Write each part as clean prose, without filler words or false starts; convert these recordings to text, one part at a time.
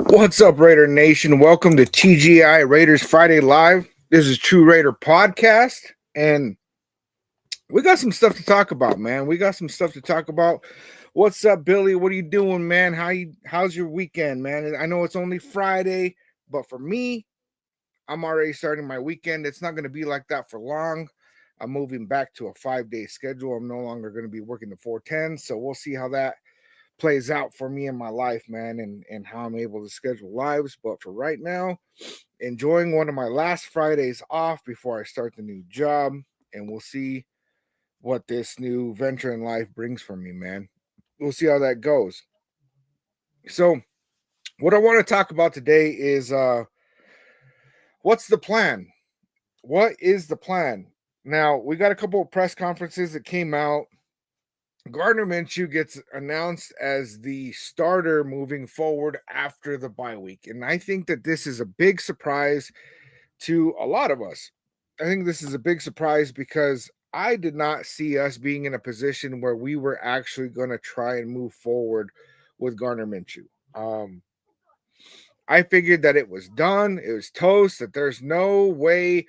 What's up, Raider Nation? Welcome to TGI Raiders Friday Live. This is TRU Raider Podcast, and we got some stuff to talk about, man. We got some stuff to talk about. What's up, Billy? What are you doing, man? How's your weekend, man? I know it's only Friday, but for me, I'm already starting my weekend. It's not going to be like that for long. I'm moving back to a 5-day schedule. I'm no longer going to be working the 410, so we'll see how that plays out for me in my life, man, and how I'm able to schedule lives. But for right now, enjoying one of my last Fridays off before I start the new job, and we'll see what this new venture in life brings for me, man. We'll see how that goes. So, what I want to talk about today is what's the plan? What is the plan? Now, we got a couple of press conferences that came out. Gardner Minshew gets announced as the starter moving forward after the bye week. And I think that this is a big surprise to a lot of us. I think this is a big surprise because I did not see us being in a position where we were actually going to try and move forward with Gardner Minshew. I figured that it was done, it was toast, that there's no way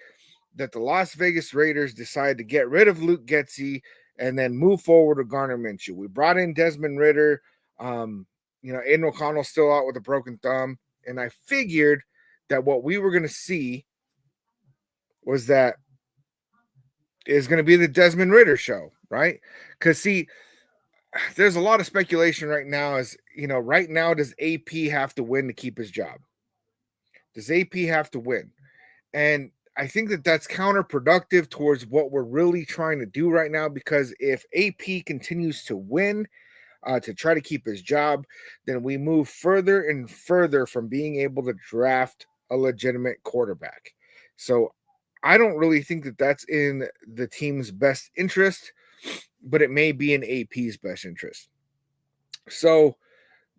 that the Las Vegas Raiders decide to get rid of Luke Getsy and then move forward with Gardner Minshew. We brought in Desmond Ridder. Aiden O'Connell's still out with a broken thumb. And I figured that what we were going to see was that it's going to be the Desmond Ridder show, right? Because, see, there's a lot of speculation right now right now, does AP have to win to keep his job? Does AP have to win? And I think that that's counterproductive towards what we're really trying to do right now, because if AP continues to win to try to keep his job, then we move further and further from being able to draft a legitimate quarterback. So I don't really think that that's in the team's best interest, but it may be in AP's best interest. So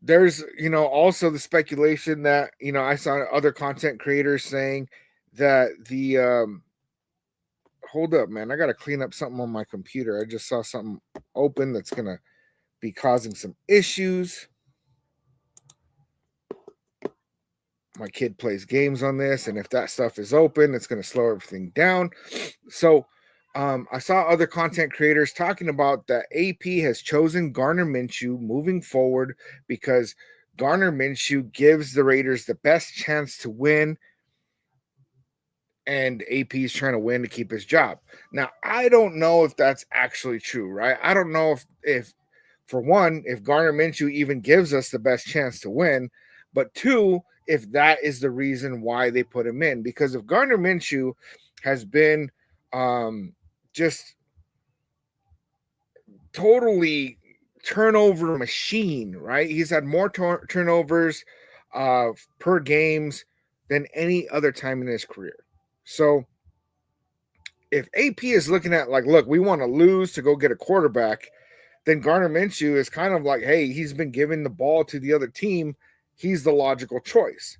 there's, also the speculation that, I saw other content creators saying that hold up, man, I got to clean up something on my computer. I just saw something open that's going to be causing some issues. My kid plays games on this, and if that stuff is open, it's going to slow everything down. So I saw other content creators talking about that AP has chosen Gardner Minshew moving forward because Gardner Minshew gives the Raiders the best chance to win, and AP is trying to win to keep his job. Now, I don't know if that's actually true, right? I don't know if for one, if Gardner Minshew even gives us the best chance to win, but two, if that is the reason why they put him in. Because if Gardner Minshew has been just totally turnover machine, right? He's had more turnovers per games than any other time in his career. So if AP is looking at look, we want to lose to go get a quarterback, then Gardner Minshew is kind of like, hey, he's been giving the ball to the other team. He's the logical choice.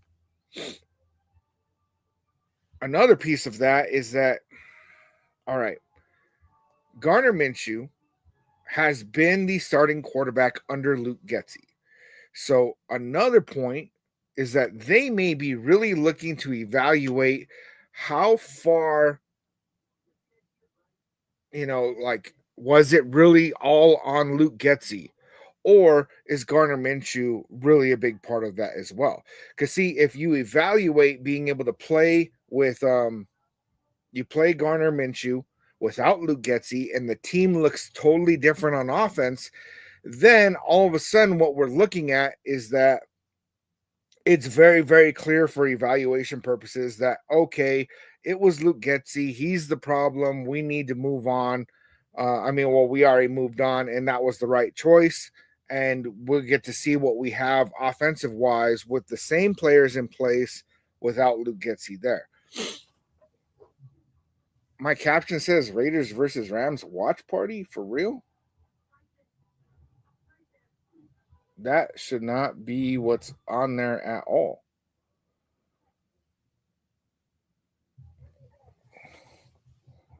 Another piece of that is that, all right, Gardner Minshew has been the starting quarterback under Luke Getsy. So another point is that they may be really looking to evaluate how far, was it really all on Luke Getsy? Or is Gardner Minshew really a big part of that as well? Because, see, if you evaluate being able to play with, you play Gardner Minshew without Luke Getsy, and the team looks totally different on offense, then all of a sudden what we're looking at is that it's very, very clear for evaluation purposes that, okay, it was Luke Getsy. He's the problem. We need to move on. We already moved on, and that was the right choice. And we'll get to see what we have offensive-wise with the same players in place without Luke Getsy there. My caption says Raiders versus Rams watch party? For real? That should not be what's on there at all.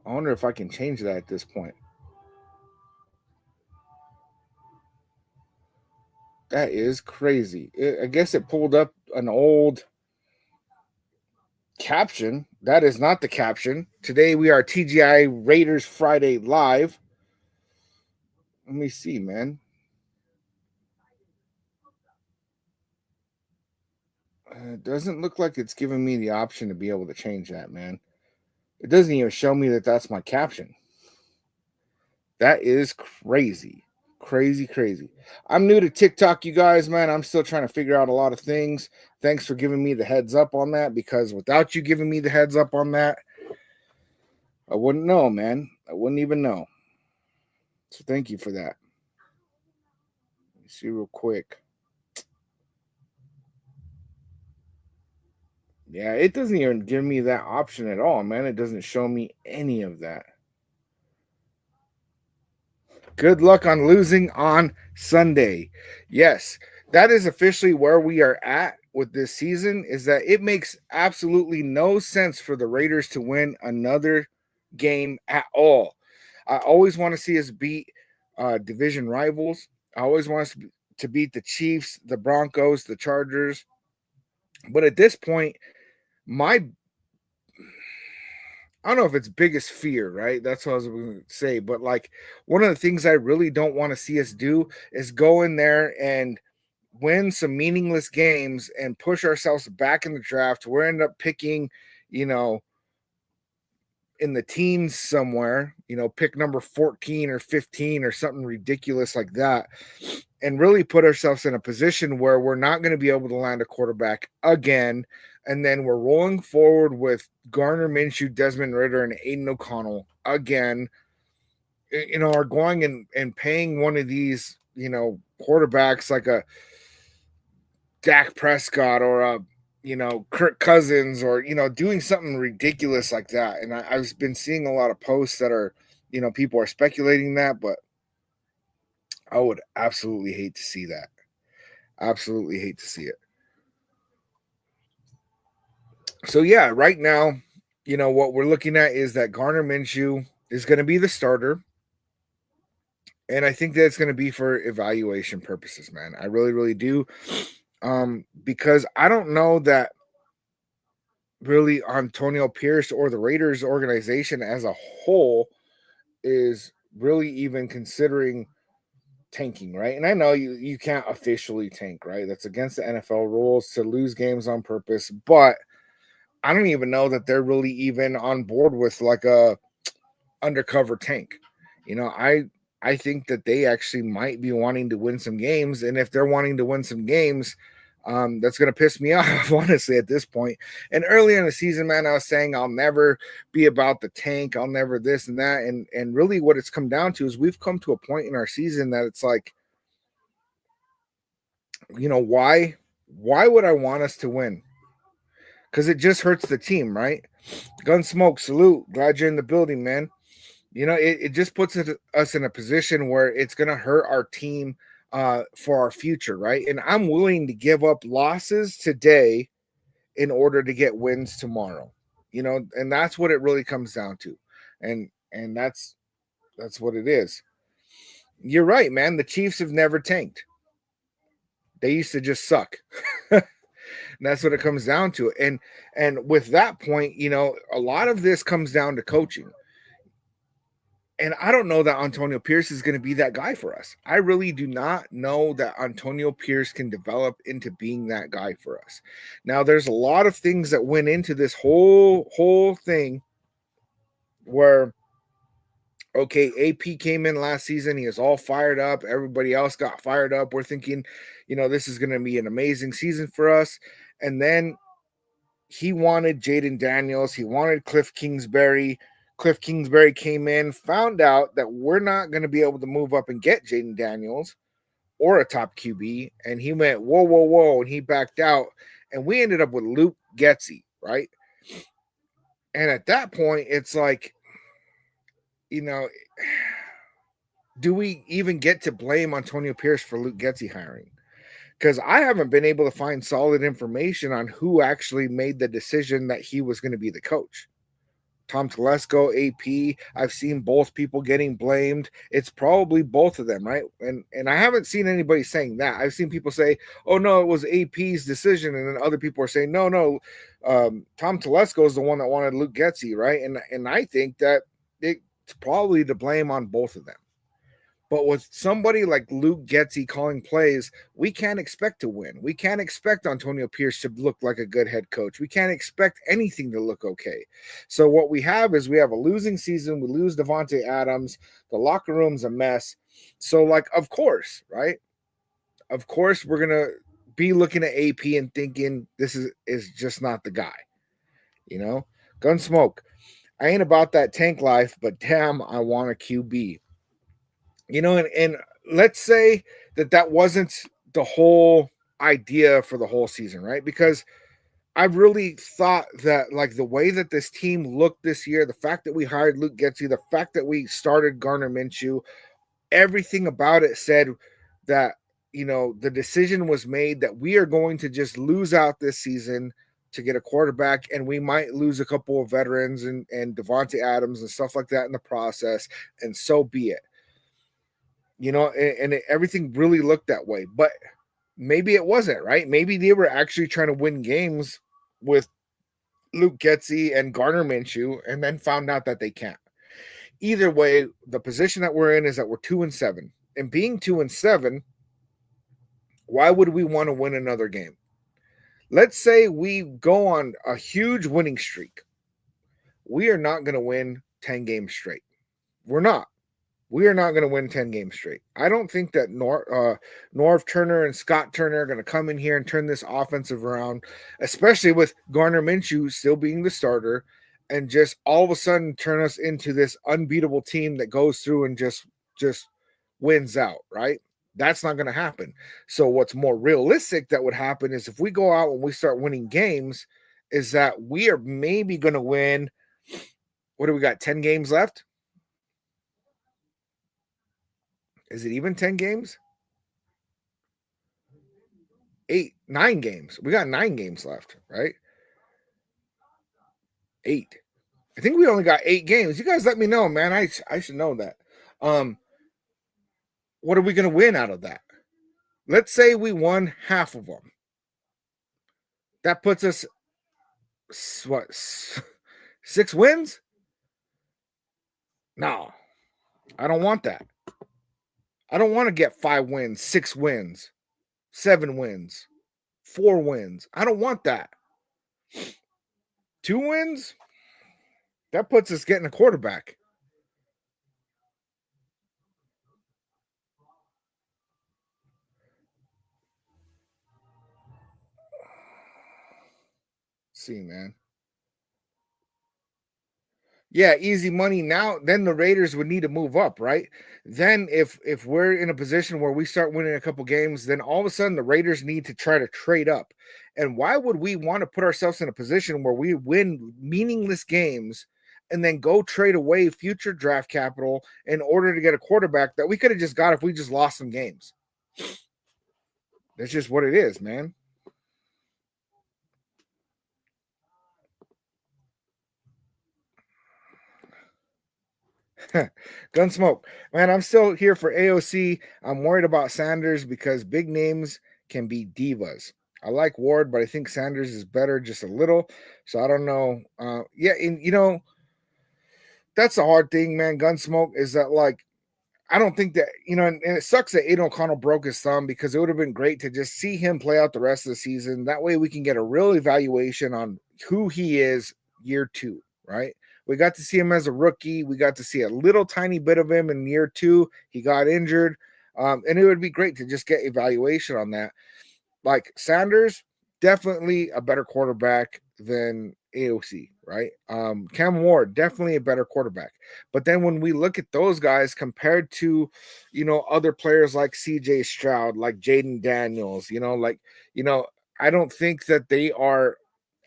I wonder if I can change that at this point. That is crazy. I guess it pulled up an old caption. That is not the caption. Today we are TGI Raiders Friday Live. Let me see, man. It doesn't look like it's giving me the option to be able to change that, man. It doesn't even show me that that's my caption. That is crazy. Crazy, crazy. I'm new to TikTok, you guys, man. I'm still trying to figure out a lot of things. Thanks for giving me the heads up on that, because without you giving me the heads up on that, I wouldn't know, man. I wouldn't even know. So thank you for that. Let me see real quick. Yeah, it doesn't even give me that option at all, man. It doesn't show me any of that. Good luck on losing on Sunday. Yes, that is officially where we are at with this season, is that it makes absolutely no sense for the Raiders to win another game at all. I always want to see us beat division rivals. I always want us to beat the Chiefs, the Broncos, the Chargers. But at this point, my I don't know if it's biggest fear, right? That's what I was going to say. But like, one of the things I really don't want to see us do is go in there and win some meaningless games and push ourselves back in the draft. We're end up picking, you know, in the teens somewhere, pick number 14 or 15 or something ridiculous like that, and really put ourselves in a position where we're not going to be able to land a quarterback again. And then we're rolling forward with Garner Minshew, Desmond Ridder, and Aiden O'Connell again, are going and paying one of these, quarterbacks like a Dak Prescott or a Kirk Cousins, or doing something ridiculous like that. And I've been seeing a lot of posts that are, people are speculating that, but I would absolutely hate to see that. Absolutely hate to see it. So yeah, right now, what we're looking at is that Garner Minshew is going to be the starter. And I think that it's going to be for evaluation purposes, man. I really, really do. Because I don't know that really Antonio Pierce or the Raiders organization as a whole is really even considering tanking, right? And I know you can't officially tank, right? That's against the NFL rules to lose games on purpose, but I don't even know that they're really even on board with like a undercover tank. I think that they actually might be wanting to win some games, and if they're wanting to win some games, that's going to piss me off, honestly, at this point. And earlier in the season, man, I was saying I'll never be about the tank. I'll never this and that. And really what it's come down to is we've come to a point in our season that it's like, why would I want us to win? Because it just hurts the team, right? Gunsmoke, salute. Glad you're in the building, man. It just puts us in a position where it's going to hurt our team for our future, right? And I'm willing to give up losses today in order to get wins tomorrow, and that's what it really comes down to. And that's what it is. You're right, man. The Chiefs have never tanked. They used to just suck. And that's what it comes down to. And with that point, a lot of this comes down to coaching. And I don't know that Antonio Pierce is going to be that guy for us. I really do not know that Antonio Pierce can develop into being that guy for us. Now, there's a lot of things that went into this whole thing where, okay, AP came in last season. He is all fired up. Everybody else got fired up. We're thinking, this is going to be an amazing season for us. And then he wanted Jaden Daniels. He wanted Cliff Kingsbury. Cliff Kingsbury came in, found out that we're not going to be able to move up and get Jaden Daniels or a top QB. And he went, whoa, whoa, whoa. And he backed out. And we ended up with Luke Getsy, right? And at that point, it's like, do we even get to blame Antonio Pierce for Luke Getsy hiring? Because I haven't been able to find solid information on who actually made the decision that he was going to be the coach. Tom Telesco, AP. I've seen both people getting blamed. It's probably both of them, right? And I haven't seen anybody saying that. I've seen people say, "Oh no, it was AP's decision," and then other people are saying, "No, Tom Telesco is the one that wanted Luke Getsy," right? And I think that it's probably to blame on both of them. But with somebody like Luke Getsy calling plays, we can't expect to win. We can't expect Antonio Pierce to look like a good head coach. We can't expect anything to look okay. So what we have is we have a losing season. We lose Devontae Adams. The locker room's a mess. So, like, of course, right? Of course, we're gonna be looking at AP and thinking this is just not the guy. You know, Gunsmoke. I ain't about that tank life, but damn, I want a QB. And let's say that wasn't the whole idea for the whole season, right? Because I really thought that, like, the way that this team looked this year, the fact that we hired Luke Getsy, the fact that we started Gardner Minshew, everything about it said that, the decision was made that we are going to just lose out this season to get a quarterback, and we might lose a couple of veterans and Devontae Adams and stuff like that in the process, and so be it. Everything really looked that way, but maybe it wasn't, right? Maybe they were actually trying to win games with Luke Getsy and Gardner Minshew, and then found out that they can't. Either way, the position that we're in is that we're 2-7, and being 2-7, why would we want to win another game? Let's say we go on a huge winning streak. We are not going to win 10 games straight. We're not. We are not going to win 10 games straight. I don't think that Norv Turner and Scott Turner are going to come in here and turn this offensive around, especially with Gardner Minshew still being the starter, and just all of a sudden turn us into this unbeatable team that goes through and just wins out, right? That's not going to happen. So what's more realistic that would happen is if we go out and we start winning games, is that we are maybe going to win. What do we got? 10 games left? Is it even 10 games? 9 games. We got 9 games left, right? 8. I think we only got 8 games. You guys let me know, man. I should know that. What are we going to win out of that? Let's say we won half of them. That puts us, what, 6 wins? No, I don't want that. I don't want to get 5 wins, 6 wins, 7 wins, 4 wins. I don't want that. 2 wins? That puts us getting a quarterback. See, man. Yeah, easy money now. Then the Raiders would need to move up, right? Then if we're in a position where we start winning a couple games, then all of a sudden the Raiders need to try to trade up. And why would we want to put ourselves in a position where we win meaningless games and then go trade away future draft capital in order to get a quarterback that we could have just got if we just lost some games? That's just what it is, man. Gunsmoke, man. I'm still here for AOC. I'm worried about Sanders because big names can be divas. I like Ward, but I think Sanders is better just a little. So I don't know. Yeah, and that's the hard thing, man. Gunsmoke is that, like, I don't think that, and it sucks that Aiden O'Connell broke his thumb because it would have been great to just see him play out the rest of the season. That way we can get a real evaluation on who he is year 2, right? We got to see him as a rookie. We got to see a little tiny bit of him in year 2. He got injured. And it would be great to just get evaluation on that. Like Sanders, definitely a better quarterback than AOC, right? Cam Ward, definitely a better quarterback. But then when we look at those guys compared to, other players like CJ Stroud, like Jaden Daniels, I don't think that they are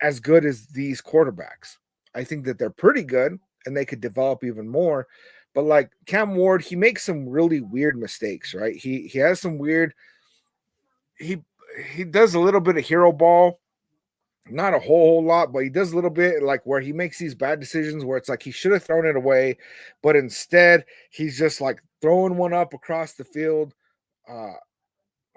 as good as these quarterbacks. I think that they're pretty good and they could develop even more. But like Cam Ward, he makes some really weird mistakes, right? He has some weird, he does a little bit of hero ball Not a whole lot, but he does a little bit, like where he makes these bad decisions where it's like he should have thrown it away, but instead he's just like throwing one up across the field, uh,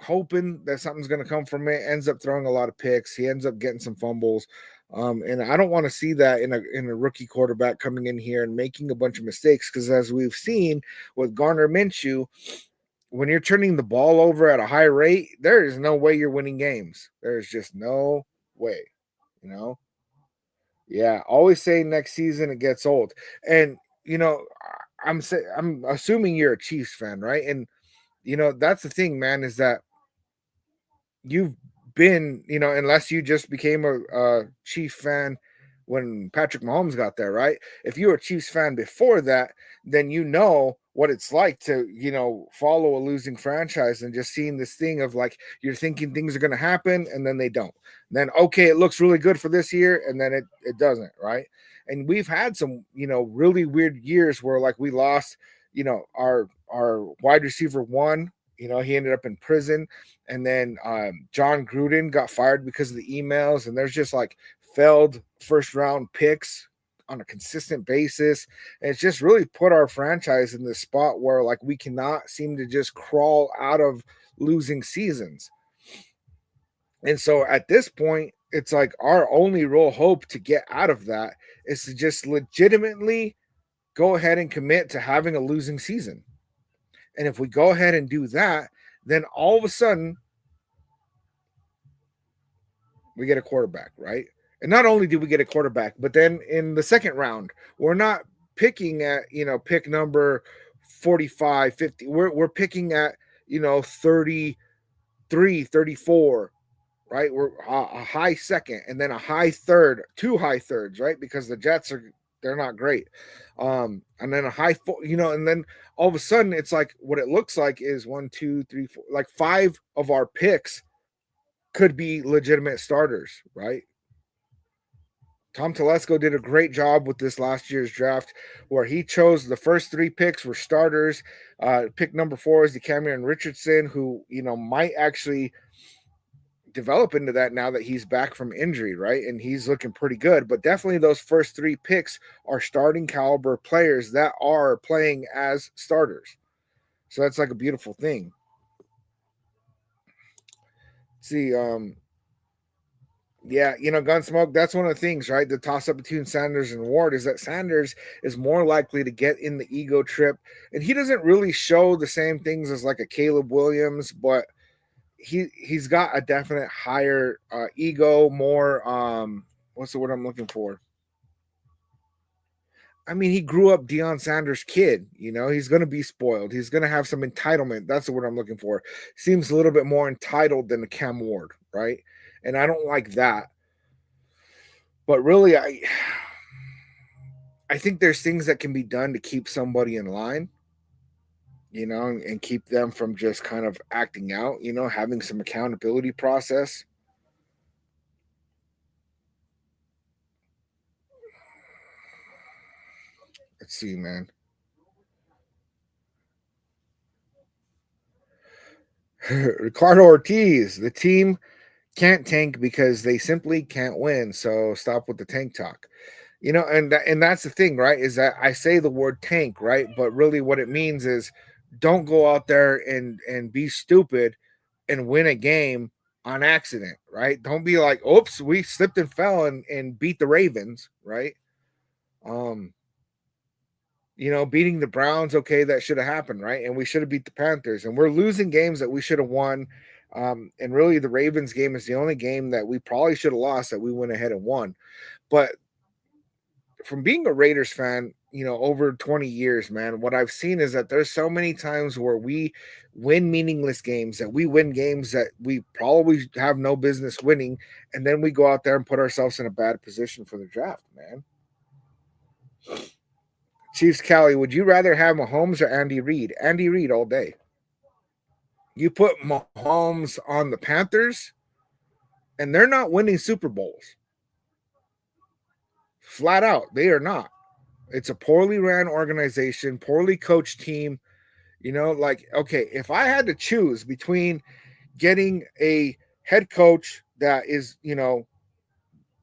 hoping that something's going to come from it. Ends up throwing a lot of picks. He ends up getting some fumbles. And I don't want to see that in a rookie quarterback coming in here and making a bunch of mistakes, because as we've seen with Garner Minshew, when you're turning the ball over at a high rate, there is no way you're winning games. There's just no way, you know? Yeah, always say next season it gets old. And I'm assuming you're a Chiefs fan, right? And that's the thing, man, is that you've been, unless you just became a Chief fan when Patrick Mahomes got there, right? If you were a Chiefs fan before that, then you know what it's like to, follow a losing franchise and just seeing this thing of like you're thinking things are going to happen and then they don't. Then okay, it looks really good for this year and then it doesn't, right? And we've had some, really weird years where like we lost, our wide receiver one, he ended up in prison, and then John Gruden got fired because of the emails, and there's just like failed first round picks on a consistent basis. And it's just really put our franchise in this spot where like we cannot seem to just crawl out of losing seasons. And so at this point, it's like our only real hope to get out of that is to just legitimately go ahead and commit to having a losing season. And if we go ahead and do that, then all of a sudden we get a quarterback, right? And not only do we get a quarterback, but then in the second round, we're not picking at, pick number 45, 50. We're picking at, 33, 34, right? We're a high second and then a high third, two high thirds, right? Because the Jets they're not great. And then a high four, and then all of a sudden it's like what it looks like is 1, 2, 3, 4, like 5 of our picks could be legitimate starters, right? Tom Telesco did a great job with this last year's draft, where he chose the first 3 picks were starters. Pick number 4 is Cameron Richardson, who might actually develop into that now that he's back from injury, right? And he's looking pretty good. But definitely those first 3 picks are starting caliber players that are playing as starters. So that's like a beautiful thing. Let's see, yeah, Gunsmoke, that's one of the things, right? The toss up between Sanders and Ward is that Sanders is more likely to get in the ego trip. And he doesn't really show the same things as like a Caleb Williams, but he's got a definite higher ego, more what's the word I'm looking for? I mean, he grew up Deion Sanders' kid. He's going to be spoiled. He's going to have some entitlement. That's the word I'm looking for. Seems a little bit more entitled than the Cam Ward, right? And I don't like that. But really, I think there's things that can be done to keep somebody in line, and keep them from just kind of acting out, having some accountability process. Let's see, man. Ricardo Ortiz, the team can't tank because they simply can't win. So stop with the tank talk. And that's the thing, right? Is that I say the word tank, right? But really what it means is don't go out there and be stupid and win a game on accident, right? Don't be like, oops, we slipped and fell and beat the Ravens, right? Um, beating the Browns, okay, that should have happened, right? And we should have beat the Panthers, and we're losing games that we should have won. And really, the Ravens game is the only game that we probably should have lost that we went ahead and won. But from being a Raiders fan, over 20 years, man, what I've seen is that there's so many times where we win meaningless games, that we win games that we probably have no business winning, and then we go out there and put ourselves in a bad position for the draft, man. Chiefs Cali, would you rather have Mahomes or Andy Reid? Andy Reid all day. You put Mahomes on the Panthers, and they're not winning Super Bowls. Flat out, they are not. It's a poorly ran organization, poorly coached team. Like, okay, if I had to choose between getting a head coach that is,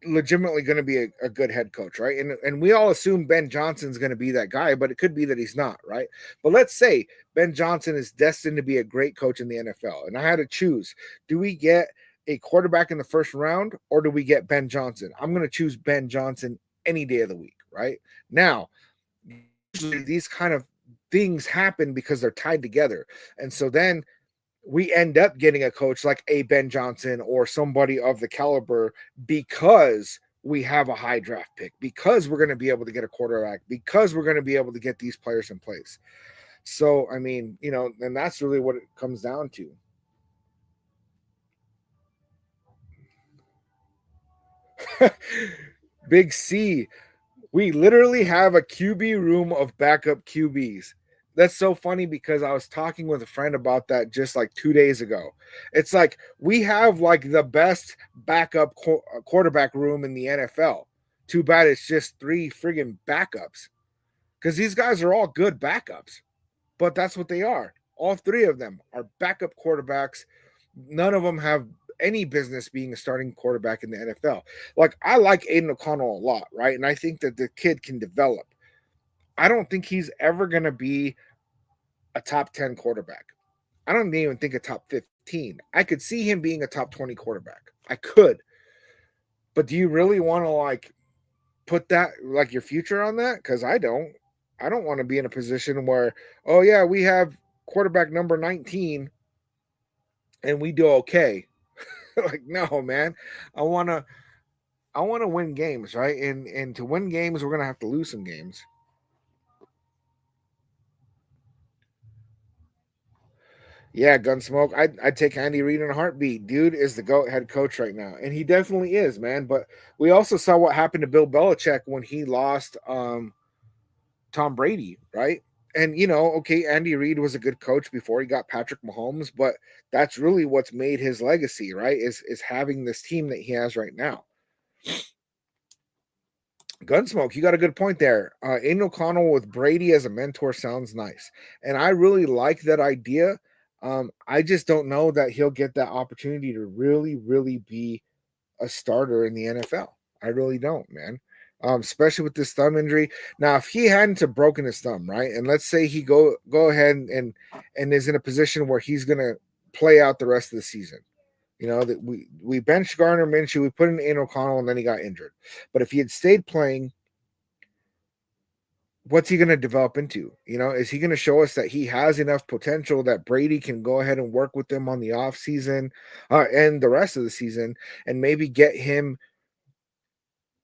legitimately going to be a good head coach, right? And we all assume Ben Johnson's going to be that guy, but it could be that he's not, right? But let's say Ben Johnson is destined to be a great coach in the NFL, and I had to choose: do we get a quarterback in the first round, or do we get Ben Johnson? I'm going to choose Ben Johnson any day of the week, right? Now, usually these kind of things happen because they're tied together, and so then we end up getting a coach like a Ben Johnson or somebody of the caliber because we have a high draft pick, because we're going to be able to get a quarterback, because we're going to be able to get these players in place. So, I mean, and that's really what it comes down to. Big C, we literally have a QB room of backup QBs. That's so funny because I was talking with a friend about that just like 2 days ago. It's like we have like the best backup quarterback room in the NFL. Too bad it's just three friggin' backups because these guys are all good backups, but that's what they are. All three of them are backup quarterbacks. None of them have any business being a starting quarterback in the NFL. Like, I like Aiden O'Connell a lot, right? And I think that the kid can develop. I don't think he's ever going to be a top 10 quarterback. I don't even think a top 15. I could see him being a top 20 quarterback. I could. But do you really want to like put that like your future on that? Because I don't. I don't want to be in a position where, oh yeah, we have quarterback number 19 and we do okay. Like, no, man. I wanna I wanna win games, right? And to win games, we're gonna have to lose some games. Yeah, Gunsmoke. I'd take Andy Reid in a heartbeat. Dude is the GOAT head coach right now. And he definitely is, man. But we also saw what happened to Bill Belichick when he lost Tom Brady, right? And okay, Andy Reid was a good coach before he got Patrick Mahomes, but that's really what's made his legacy, right? Is having this team that he has right now. Gunsmoke, you got a good point there. Aiden O'Connell with Brady as a mentor sounds nice, and I really like that idea. I just don't know that he'll get that opportunity to really, really be a starter in the NFL. I really don't, man. Especially with this thumb injury. Now, if he hadn't have broken his thumb, right, and let's say he go ahead and is in a position where he's gonna play out the rest of the season. That we benched Gardner Minshew, we put in Aiden O'Connell, and then he got injured. But if he had stayed playing, what's he going to develop into? Is he going to show us that he has enough potential that Brady can go ahead and work with him on the off season and the rest of the season and maybe get him,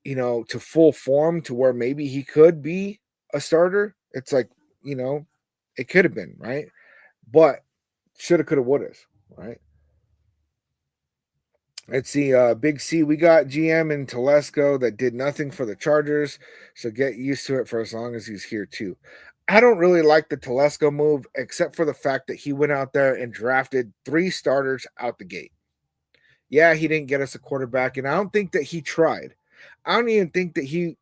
to full form to where maybe he could be a starter? It's like, it could have been, right? But shoulda, coulda, woulda, right? Let's see, Big C. We got GM in Telesco that did nothing for the Chargers, so get used to it for as long as he's here too. I don't really like the Telesco move, except for the fact that he went out there and drafted 3 starters out the gate. Yeah, he didn't get us a quarterback, and I don't think that he tried. I don't even think that he.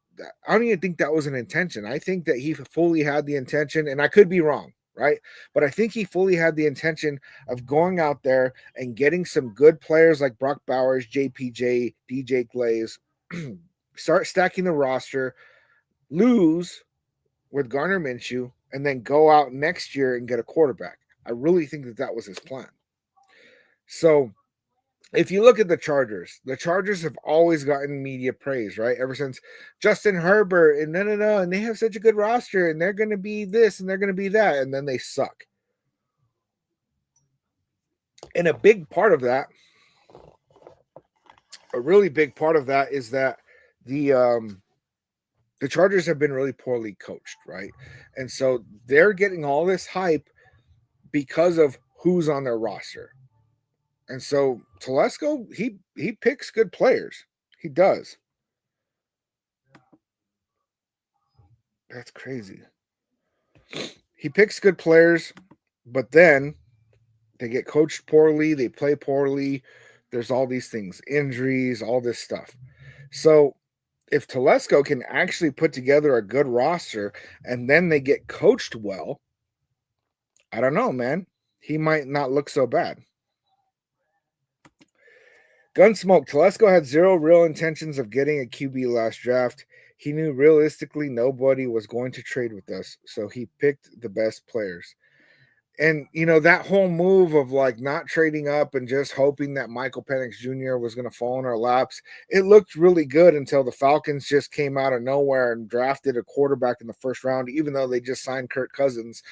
I don't even think that was an intention. I think that he fully had the intention, and I could be wrong, right? But I think he fully had the intention of going out there and getting some good players like Brock Bowers, JPJ, DJ Glaze, start stacking the roster, lose with Garner Minshew, and then go out next year and get a quarterback. I really think that that was his plan. So if you look at the Chargers have always gotten media praise, right? Ever since Justin Herbert and no, and they have such a good roster, and they're going to be this and they're going to be that, and then they suck. And a big part of that, a really big part of that, is that the Chargers have been really poorly coached, right? And so they're getting all this hype because of who's on their roster. And so Telesco, he picks good players. He does. That's crazy. He picks good players, but then they get coached poorly, they play poorly. There's all these things, injuries, all this stuff. So if Telesco can actually put together a good roster and then they get coached well, I don't know, man. He might not look so bad. Gunsmoke, Telesco had zero real intentions of getting a QB last draft. He knew realistically nobody was going to trade with us, so he picked the best players. And that whole move of like not trading up and just hoping that Michael Penix Jr. was going to fall in our laps, it looked really good until the Falcons just came out of nowhere and drafted a quarterback in the first round, even though they just signed Kirk Cousins.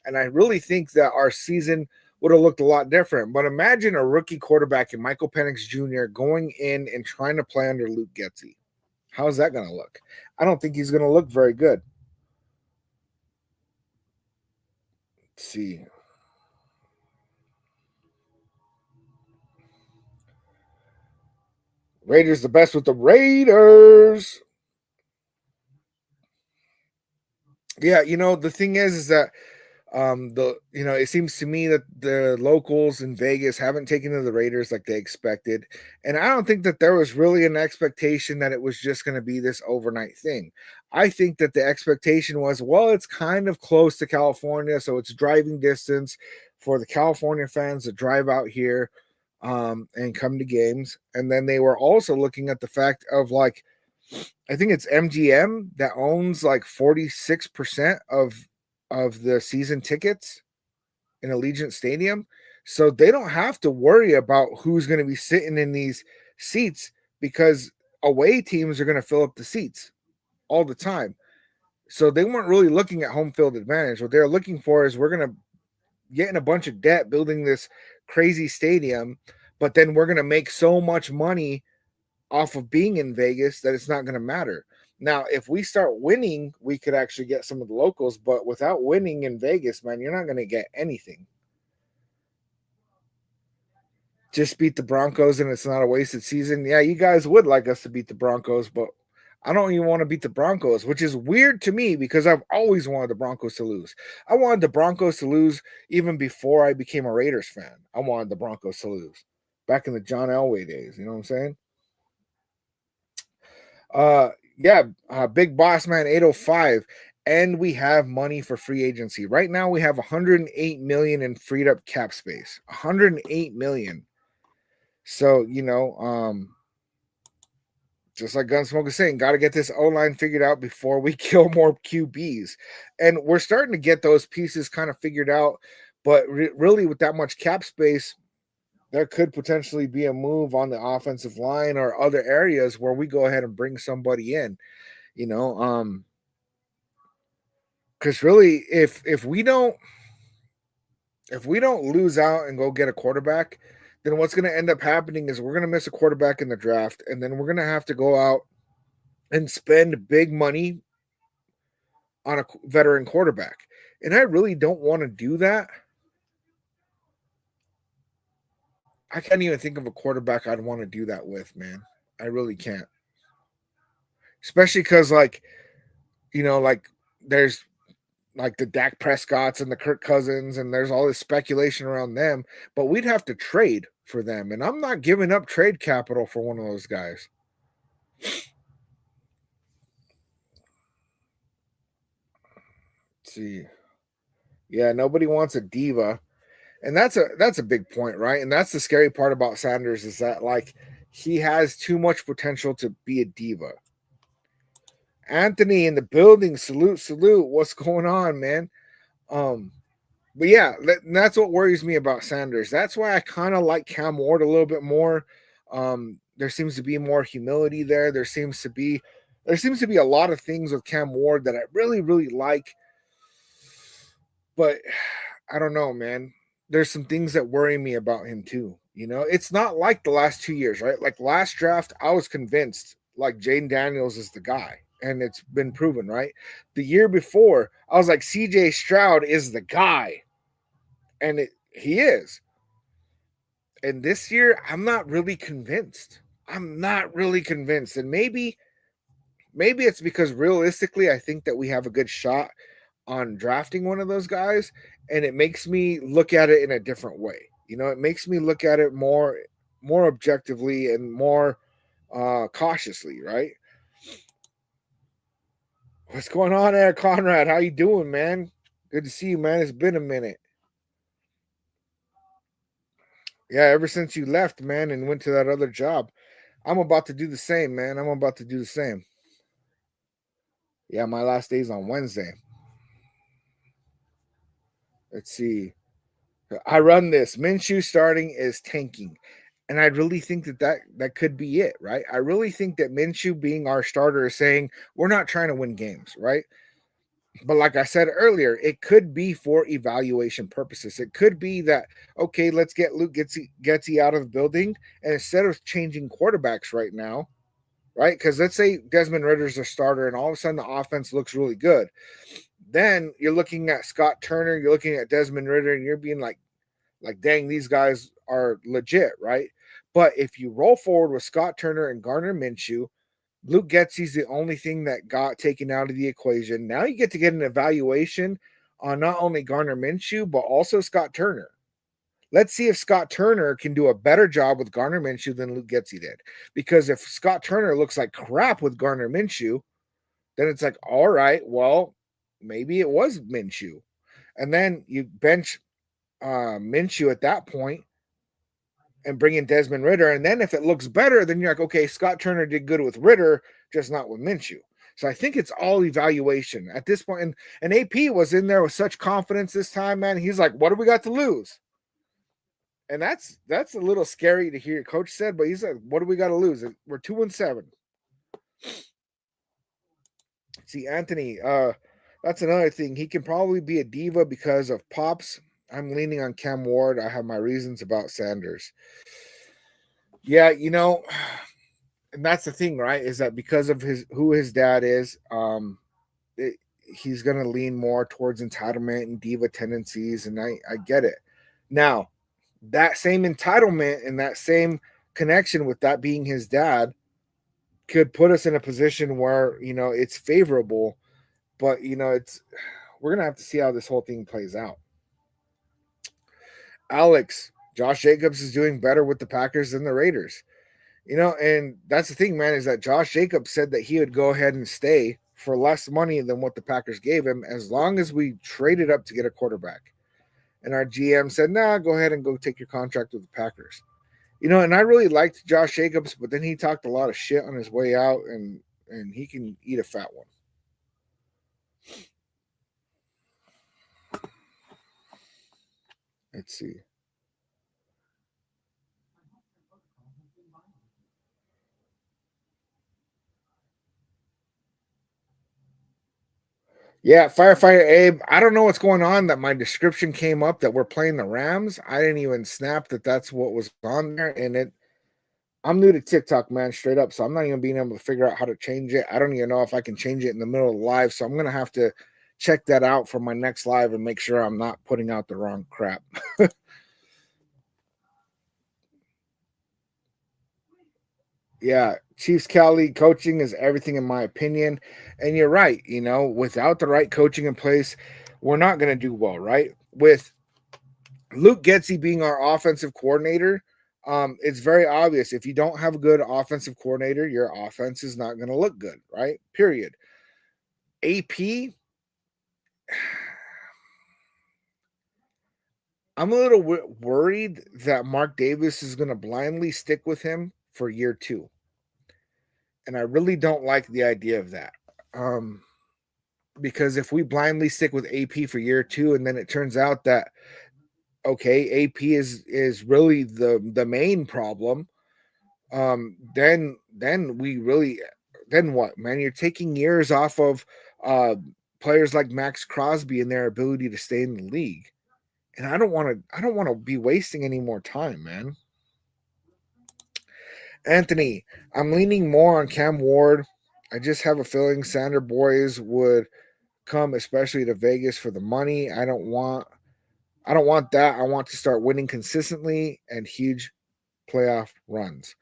And I really think that our season would have looked a lot different. But imagine a rookie quarterback in Michael Penix Jr. going in and trying to play under Luke Getsy. How's that going to look? I don't think he's going to look very good. Let's see. Raiders the best with the Raiders. Yeah, the thing is that it seems to me that the locals in Vegas haven't taken to the Raiders like they expected. And I don't think that there was really an expectation that it was just going to be this overnight thing. I think that the expectation was, well, it's kind of close to California, so it's driving distance for the California fans to drive out here and come to games. And then they were also looking at the fact of like, I think it's MGM that owns like 46% of the season tickets in Allegiant Stadium. So they don't have to worry about who's going to be sitting in these seats because away teams are going to fill up the seats all the time. So they weren't really looking at home field advantage. What they're looking for is we're going to get in a bunch of debt building this crazy stadium, but then we're going to make so much money off of being in Vegas that it's not going to matter. Now, if we start winning, we could actually get some of the locals, but without winning in Vegas, man, you're not going to get anything. Just beat the Broncos and it's not a wasted season. Yeah, you guys would like us to beat the Broncos, but I don't even want to beat the Broncos, which is weird to me because I've always wanted the Broncos to lose. I wanted the Broncos to lose even before I became a Raiders fan. I wanted the Broncos to lose back in the John Elway days. You know what I'm saying? Big boss man 805, and we have money for free agency. Right now we have 108 million in freed up cap space. 108 million. So, just like Gunsmoke is saying, got to get this O-line figured out before we kill more QBs. And we're starting to get those pieces kind of figured out, but really with that much cap space, there could potentially be a move on the offensive line or other areas where we go ahead and bring somebody in, because really if we don't lose out and go get a quarterback, then what's going to end up happening is we're going to miss a quarterback in the draft, and then we're going to have to go out and spend big money on a veteran quarterback. And I really don't want to do that. I can't even think of a quarterback I'd want to do that with, man. I really can't. Especially because, like, there's like the Dak Prescotts and the Kirk Cousins, and there's all this speculation around them, but we'd have to trade for them. And I'm not giving up trade capital for one of those guys. Let's see. Yeah, nobody wants a diva. And that's a big point, right? And that's the scary part about Sanders is that like he has too much potential to be a diva. Anthony in the building, salute. What's going on, man? But yeah, that's what worries me about Sanders. That's why I kind of like Cam Ward a little bit more. There seems to be more humility there. There seems to be a lot of things with Cam Ward that I really, really like. But I don't know, man. There's some things that worry me about him too. It's not like the last 2 years, right? Like last draft, I was convinced like Jaden Daniels is the guy, and it's been proven, right? The year before, I was like CJ Stroud is the guy, and he is. And this year, I'm not really convinced. And maybe it's because realistically, I think that we have a good shot on drafting one of those guys, and it makes me look at it in a different way. It makes me look at it more objectively and more cautiously, right? What's going on there, Conrad? How you doing, man? Good to see you, man. It's been a minute. Yeah, ever since you left, man, and went to that other job, I'm about to do the same, man. I'm about to do the same. Yeah, my last day's on Wednesday. Let's see. I run this. Minshew starting is tanking. And I really think that could be it, right? I really think that Minshew being our starter is saying we're not trying to win games, right? But like I said earlier, it could be for evaluation purposes. It could be that, okay, let's get Luke Getsy out of the building. And instead of changing quarterbacks right now, right? Because let's say Desmond Ritter's a starter and all of a sudden the offense looks really good. Then you're looking at Scott Turner, you're looking at Desmond Ritter, and you're being like, dang, these guys are legit, right? But if you roll forward with Scott Turner and Gardner Minshew, Luke Getsy's the only thing that got taken out of the equation. Now you get to get an evaluation on not only Gardner Minshew, but also Scott Turner. Let's see if Scott Turner can do a better job with Gardner Minshew than Luke Getsy did. Because if Scott Turner looks like crap with Gardner Minshew, then it's like, all right, well, maybe it was Minshew. And then you bench Minshew at that point and bring in Desmond Ritter. And then if it looks better, then you're like, okay, Scott Turner did good with Ritter, just not with Minshew. So I think it's all evaluation at this point. And AP was in there with such confidence this time, man. He's like, what do we got to lose? And that's a little scary to hear coach said, but he said, what do we got to lose? We're 2-7. See, Anthony, that's another thing. He can probably be a diva because of Pops. I'm leaning on Cam Ward. I have my reasons about Sanders. Yeah, and that's the thing, right? Is that because of his dad is, he's gonna lean more towards entitlement and diva tendencies, and I get it. Now, that same entitlement and that same connection with that being his dad could put us in a position where it's favorable, but it's we're gonna have to see how this whole thing plays out. Alex, Josh Jacobs is doing better with the Packers than the Raiders. And that's the thing, man, is that Josh Jacobs said that he would go ahead and stay for less money than what the Packers gave him as long as we traded up to get a quarterback. And our GM said, nah, go ahead and go take your contract with the Packers. And I really liked Josh Jacobs, but then he talked a lot of shit on his way out, and he can eat a fat one. Let's see. Yeah, Firefighter Abe. I don't know what's going on that my description came up that we're playing the Rams. I didn't even snap that that's what was on there. And I'm new to TikTok, man, straight up. So I'm not even being able to figure out how to change it. I don't even know if I can change it in the middle of the live. So I'm going to have to check that out for my next live and make sure I'm not putting out the wrong crap. Yeah, Chiefs Cali coaching is everything in my opinion. And you're right, without the right coaching in place, we're not going to do well, right? With Luke Getsy being our offensive coordinator, it's very obvious if you don't have a good offensive coordinator, your offense is not going to look good, right? Period. AP, I'm a little worried that Mark Davis is going to blindly stick with him for year 2. And I really don't like the idea of that. Because if we blindly stick with AP for year 2 and then it turns out that okay, AP is really the main problem, then we really then what, man? You're taking years off of players like Max Crosby and their ability to stay in the league. And I don't want to be wasting any more time, man. Anthony, I'm leaning more on Cam Ward. I just have a feeling Sander Boys would come, especially to Vegas for the money. I don't want that. I want to start winning consistently and huge playoff runs.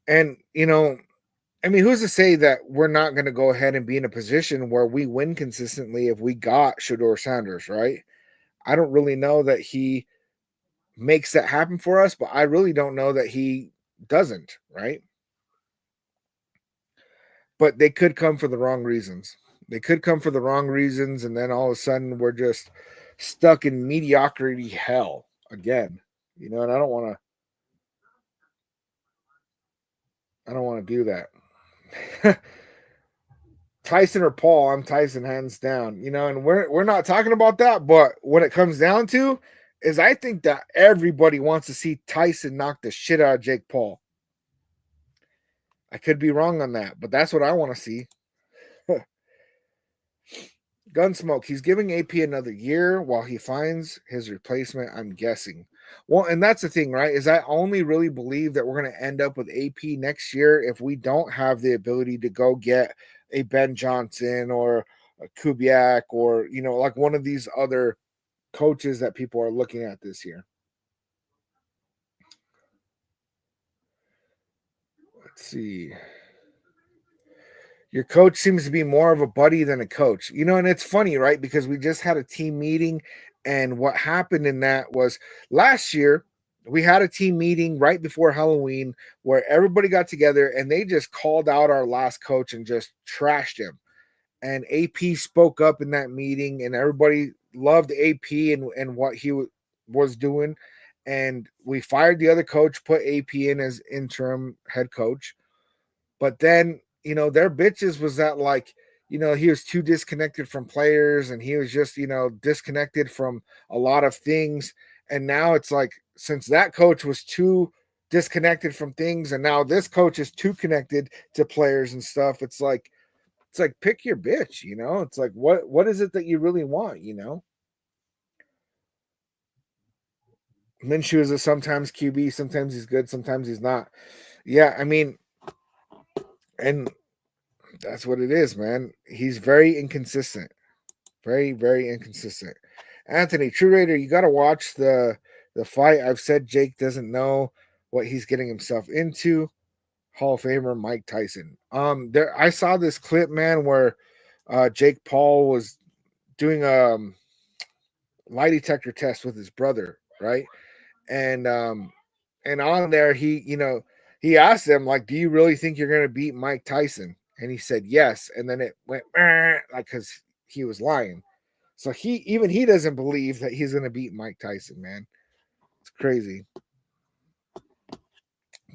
And I mean, who's to say that we're not going to go ahead and be in a position where we win consistently if we got Shador Sanders, right? I don't really know that he makes that happen for us, but I really don't know that he doesn't, right? But they could come for the wrong reasons. They could come for the wrong reasons, and then all of a sudden we're just stuck in mediocrity hell again. And I don't want to do that. Tyson or Paul, I'm Tyson hands down. And we're not talking about that, but when it comes down to is I think that everybody wants to see Tyson knock the shit out of Jake Paul. I could be wrong on that, but that's what I want to see. Gunsmoke, he's giving AP another year while he finds his replacement, I'm guessing. Well, and that's the thing, right? Is I only really believe that we're going to end up with AP next year if we don't have the ability to go get a Ben Johnson or a Kubiak or, like one of these other coaches that people are looking at this year. Let's see. Your coach seems to be more of a buddy than a coach. And it's funny, right? Because we just had a team meeting, and what happened in that was last year we had a team meeting right before Halloween where everybody got together and they just called out our last coach and just trashed him. And AP spoke up in that meeting, and everybody loved AP and what he was doing. And we fired the other coach, put AP in as interim head coach. But then, their bitches was that like, he was too disconnected from players and he was just, disconnected from a lot of things. And now it's like, since that coach was too disconnected from things and now this coach is too connected to players and stuff, it's like pick your bitch, It's like what is it that you really want, Minshew is a sometimes QB, sometimes he's good, sometimes he's not. Yeah, I mean, and that's what it is, man. He's very inconsistent. Very, very inconsistent. Anthony, True Raider, you gotta watch the fight. I've said Jake doesn't know what he's getting himself into. Hall of Famer Mike Tyson. There I saw this clip, man, where Jake Paul was doing a lie detector test with his brother, right? And on there he asked him like, do you really think you're going to beat Mike Tyson? And he said yes, and then it went like because he was lying. So he doesn't believe that he's going to beat Mike Tyson, man. It's crazy.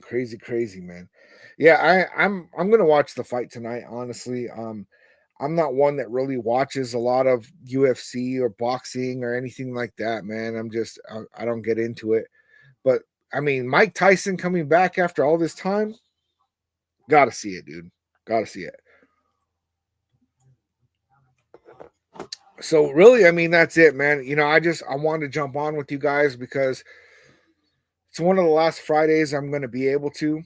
Crazy, man. Yeah, I'm going to watch the fight tonight, honestly. I'm not one that really watches a lot of UFC or boxing or anything like that, man. I don't get into it. But I mean, Mike Tyson coming back after all this time, gotta see it, dude. Gotta see it. So really, I mean, that's it, man. I wanted to jump on with you guys because it's one of the last Fridays I'm going to be able to.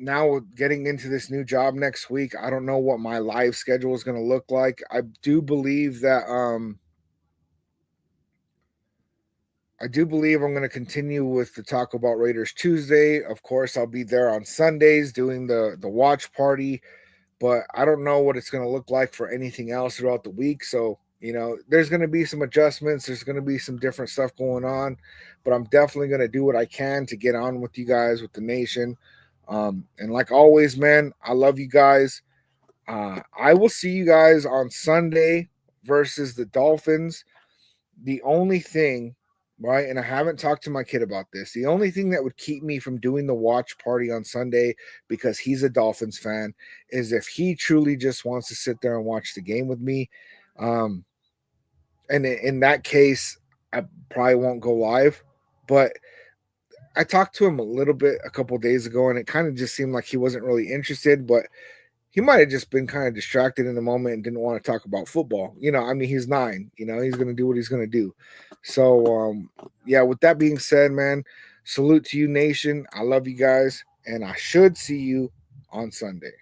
Now getting into this new job next week, I don't know what my live schedule is going to look like. I do believe I'm going to continue with the Talk About Raiders Tuesday. Of course, I'll be there on Sundays doing the watch party, but I don't know what it's going to look like for anything else throughout the week. So, there's going to be some adjustments. There's going to be some different stuff going on, but I'm definitely going to do what I can to get on with you guys, with the nation. And like always, man, I love you guys. I will see you guys on Sunday versus the Dolphins. The only thing, right, and I haven't talked to my kid about this, the only thing that would keep me from doing the watch party on Sunday, because he's a Dolphins fan, is if he truly just wants to sit there and watch the game with me. And in that case, I probably won't go live. But I talked to him a little bit a couple days ago, and it kind of just seemed like he wasn't really interested, but he might have just been kind of distracted in the moment and didn't want to talk about football. I mean, he's 9, he's going to do what he's going to do. So, yeah, with that being said, man, salute to you, nation. I love you guys, and I should see you on Sunday.